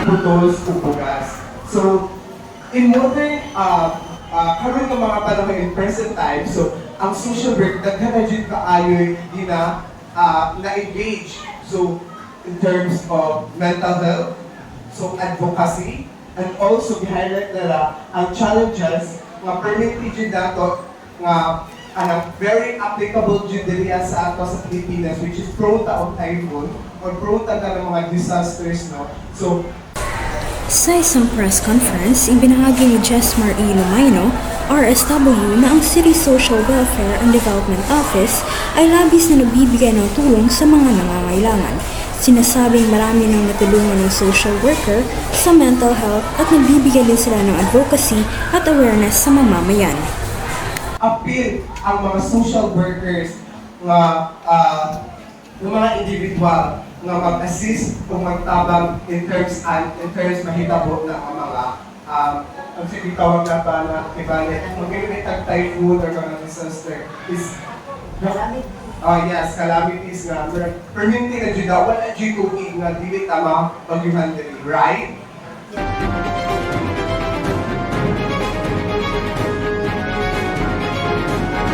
putos o bugas. So, in modern, karon ng mga panahon in present time, so, ang social work, daghan na dyan kaayoy na-engage. So, in terms of mental health, so advocacy, and also gi-highlight nila ang challenges nga permanently dyan dato nga anang very applicable dyan diriya sa ato sa Pilipinas, which is prone ta og typhoon or prone ta ng mga disasters, no? So, Sa isang press conference, ibinahagi ni Jesmar E. Lumayno, RSW, na ang City Social Welfare and Development Office ay labis na nagbibigay ng tulong sa mga nangangailangan. Sinasabing marami nang natulungan ng social worker sa mental health at nagbibigay din sila ng advocacy at awareness sa mamamayan. appeal ang mga social workers nga ng mga individual nga mag-assist kung magtabang in terms mahitabo na ang mga ang sinitawag na ba na ibalik mag-ilimit ang typhoon or mga disaster is yes, calamities nga permanente na dyan wala dyan nga dili tama pag-handle, right?